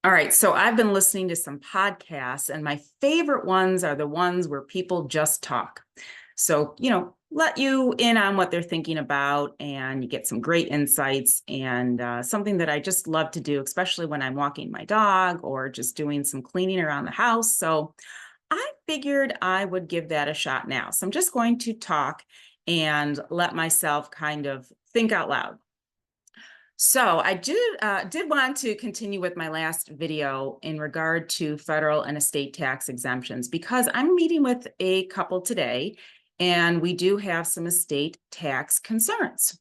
All right, so I've been listening to some podcasts, and my favorite ones are the ones where people just talk. So, let you in on what they're thinking about, and you get some great insights, and something that I just love to do, especially when I'm walking my dog or just doing some cleaning around the house. So, I figured I would give that a shot now. So, I'm just going to talk and let myself kind of think out loud. So I did want to continue with my last video in regard to federal and estate tax exemptions, because I'm meeting with a couple today, and we do have some estate tax concerns.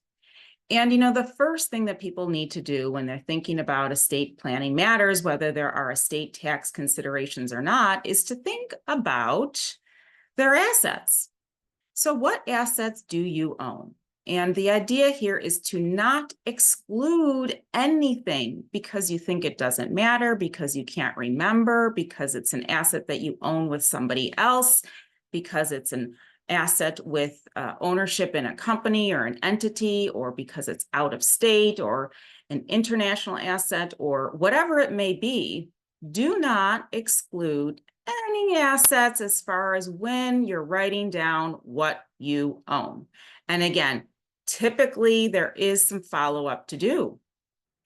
And the first thing that people need to do when they're thinking about estate planning matters, whether there are estate tax considerations or not, is to think about their assets. So what assets do you own? And the idea here is to not exclude anything because you think it doesn't matter, because you can't remember, because it's an asset that you own with somebody else, because it's an asset with ownership in a company or an entity, or because it's out of state or an international asset, or whatever it may be. Do not exclude any assets as far as when you're writing down what you own. And again, typically there is some follow-up to do.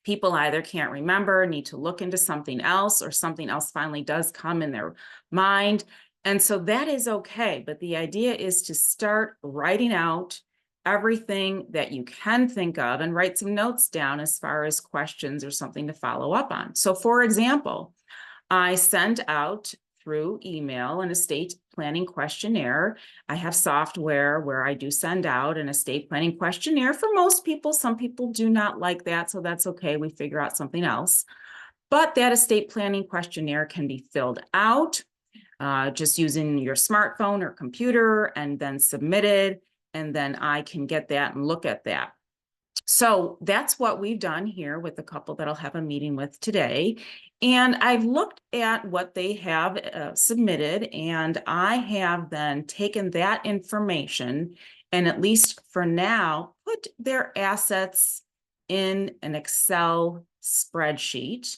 People either can't remember, need to look into something else, or something else finally does come in their mind. And so that is okay. But the idea is to start writing out everything that you can think of and write some notes down as far as questions or something to follow up on. So for example, I sent out through email an estate planning questionnaire. I have software where I do send out an estate planning questionnaire for most people. Some people do not like that, so that's okay. We figure out something else. But that estate planning questionnaire can be filled out just using your smartphone or computer and then submitted, and then I can get that and look at that. So that's what we've done here with the couple that I'll have a meeting with today. And I've looked at what they have submitted, and I have then taken that information and, at least for now, put their assets in an Excel spreadsheet.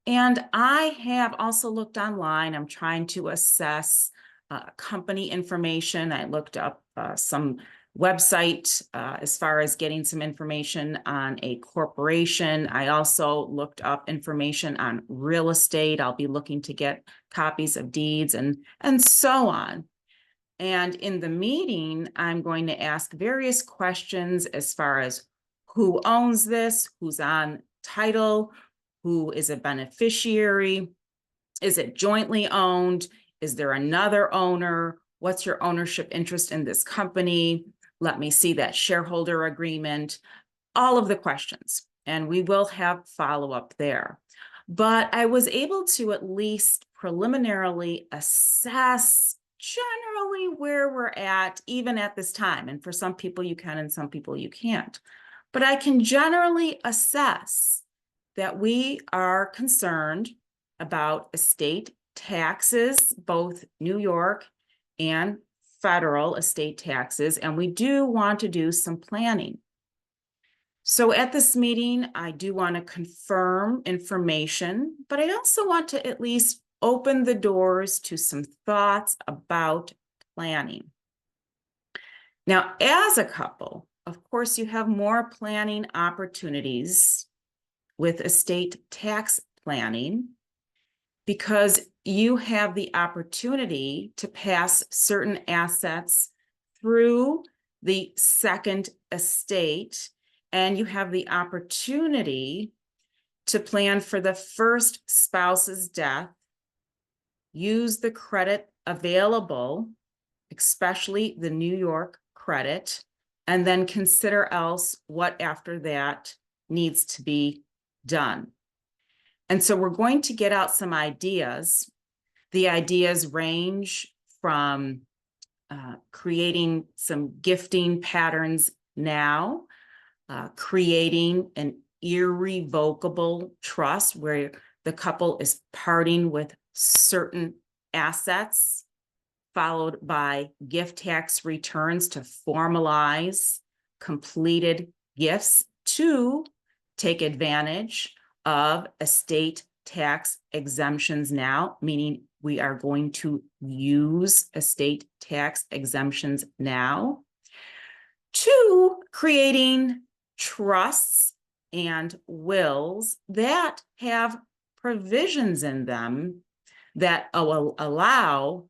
And I have also looked online. I'm trying to assess company information. I looked up some website as far as getting some information on a corporation. I also looked up information on real estate. I'll be looking to get copies of deeds and so on. And in the meeting, I'm going to ask various questions as far as who owns this, who's on title, who is a beneficiary, is it jointly owned, is there another owner, what's your ownership interest in this company, let me see that shareholder agreement, all of the questions, and we will have follow-up there. But I was able to at least preliminarily assess generally where we're at, even at this time. And for some people you can, and some people you can't. But I can generally assess that we are concerned about estate taxes, both New York and federal estate taxes, and we do want to do some planning. So at this meeting, I do want to confirm information, but I also want to at least open the doors to some thoughts about planning. Now, as a couple, of course, you have more planning opportunities with estate tax planning, because you have the opportunity to pass certain assets through the second estate, and you have the opportunity to plan for the first spouse's death, use the credit available, especially the New York credit, and then consider else what after that needs to be done. And so we're going to get out some ideas. The ideas range from creating some gifting patterns now, creating an irrevocable trust where the couple is parting with certain assets, followed by gift tax returns to formalize completed gifts to take advantage of estate tax exemptions now, meaning we are going to use estate tax exemptions now, to creating trusts and wills that have provisions in them that will allow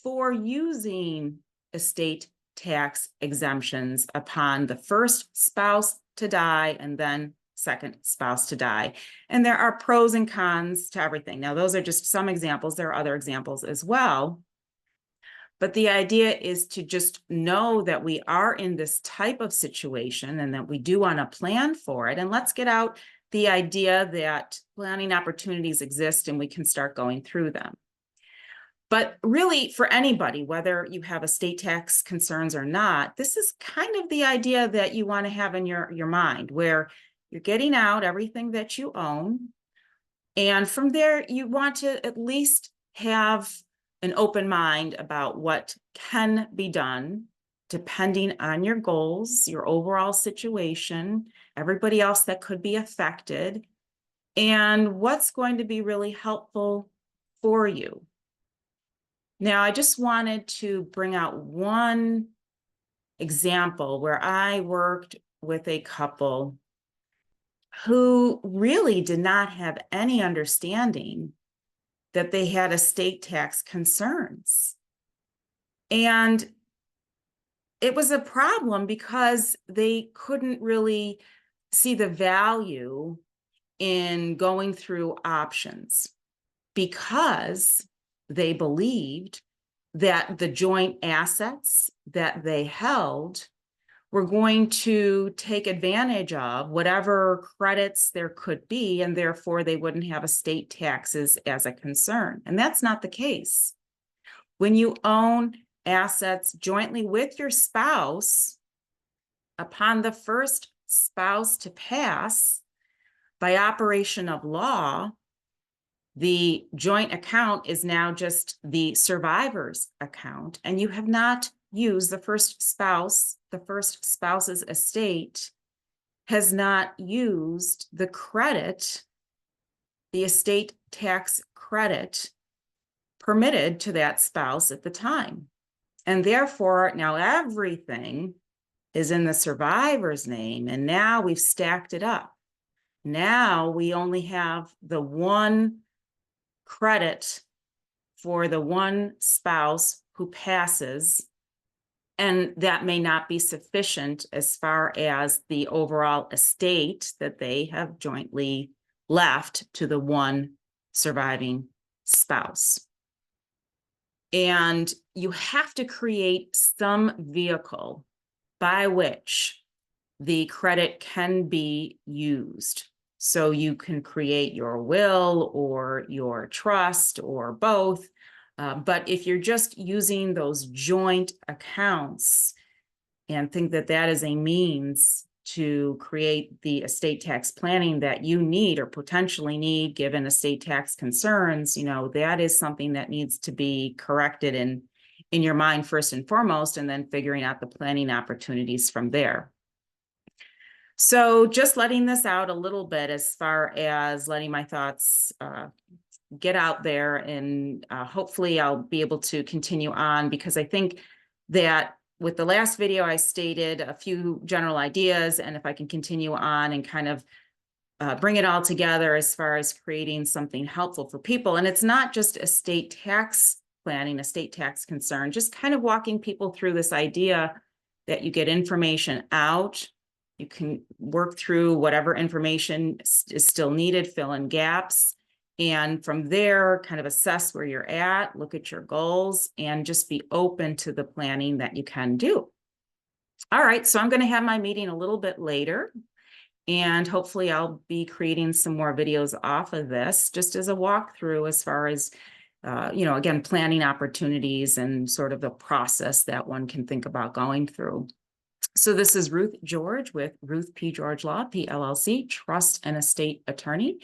for using estate tax exemptions upon the first spouse to die and then second spouse to die. And there are pros and cons to everything. Now, those are just some examples. There are other examples as well. But the idea is to just know that we are in this type of situation and that we do want to plan for it. And let's get out the idea that planning opportunities exist and we can start going through them. But really, for anybody, whether you have estate tax concerns or not, this is kind of the idea that you want to have in your mind, where you're getting out everything that you own. And from there, you want to at least have an open mind about what can be done depending on your goals, your overall situation, everybody else that could be affected, and what's going to be really helpful for you. Now, I just wanted to bring out one example where I worked with a couple who really did not have any understanding that they had estate tax concerns. And it was a problem because they couldn't really see the value in going through options because they believed that the joint assets that they held were going to take advantage of whatever credits there could be, and therefore they wouldn't have estate taxes as a concern. And that's not the case. When you own assets jointly with your spouse, upon the first spouse to pass, by operation of law, the joint account is now just the survivor's account, and you have not used the first spouse's estate has not used the credit, the estate tax credit permitted to that spouse at the time. And therefore, now everything is in the survivor's name, and now we've stacked it up. Now we only have the one credit for the one spouse who passes, and that may not be sufficient as far as the overall estate that they have jointly left to the one surviving spouse. And you have to create some vehicle by which the credit can be used. So you can create your will or your trust or both. But if you're just using those joint accounts and think that that is a means to create the estate tax planning that you need or potentially need given estate tax concerns, that is something that needs to be corrected in your mind first and foremost, and then figuring out the planning opportunities from there. So just letting this out a little bit as far as letting my thoughts get out there, and hopefully I'll be able to continue on, because I think that with the last video, I stated a few general ideas, and if I can continue on and kind of bring it all together as far as creating something helpful for people. And it's not just estate tax planning, estate tax concern, just kind of walking people through this idea that you get information out, you can work through whatever information is still needed, fill in gaps, and from there, kind of assess where you're at, look at your goals, and just be open to the planning that you can do. All right, so I'm going to have my meeting a little bit later, and hopefully I'll be creating some more videos off of this, just as a walkthrough as far as, again, planning opportunities and sort of the process that one can think about going through. So this is Ruth George with Ruth P. George Law, PLLC, Trust and Estate Attorney.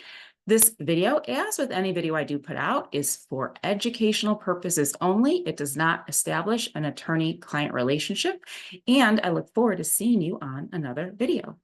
This video, as with any video I do put out, is for educational purposes only. It does not establish an attorney-client relationship, and I look forward to seeing you on another video.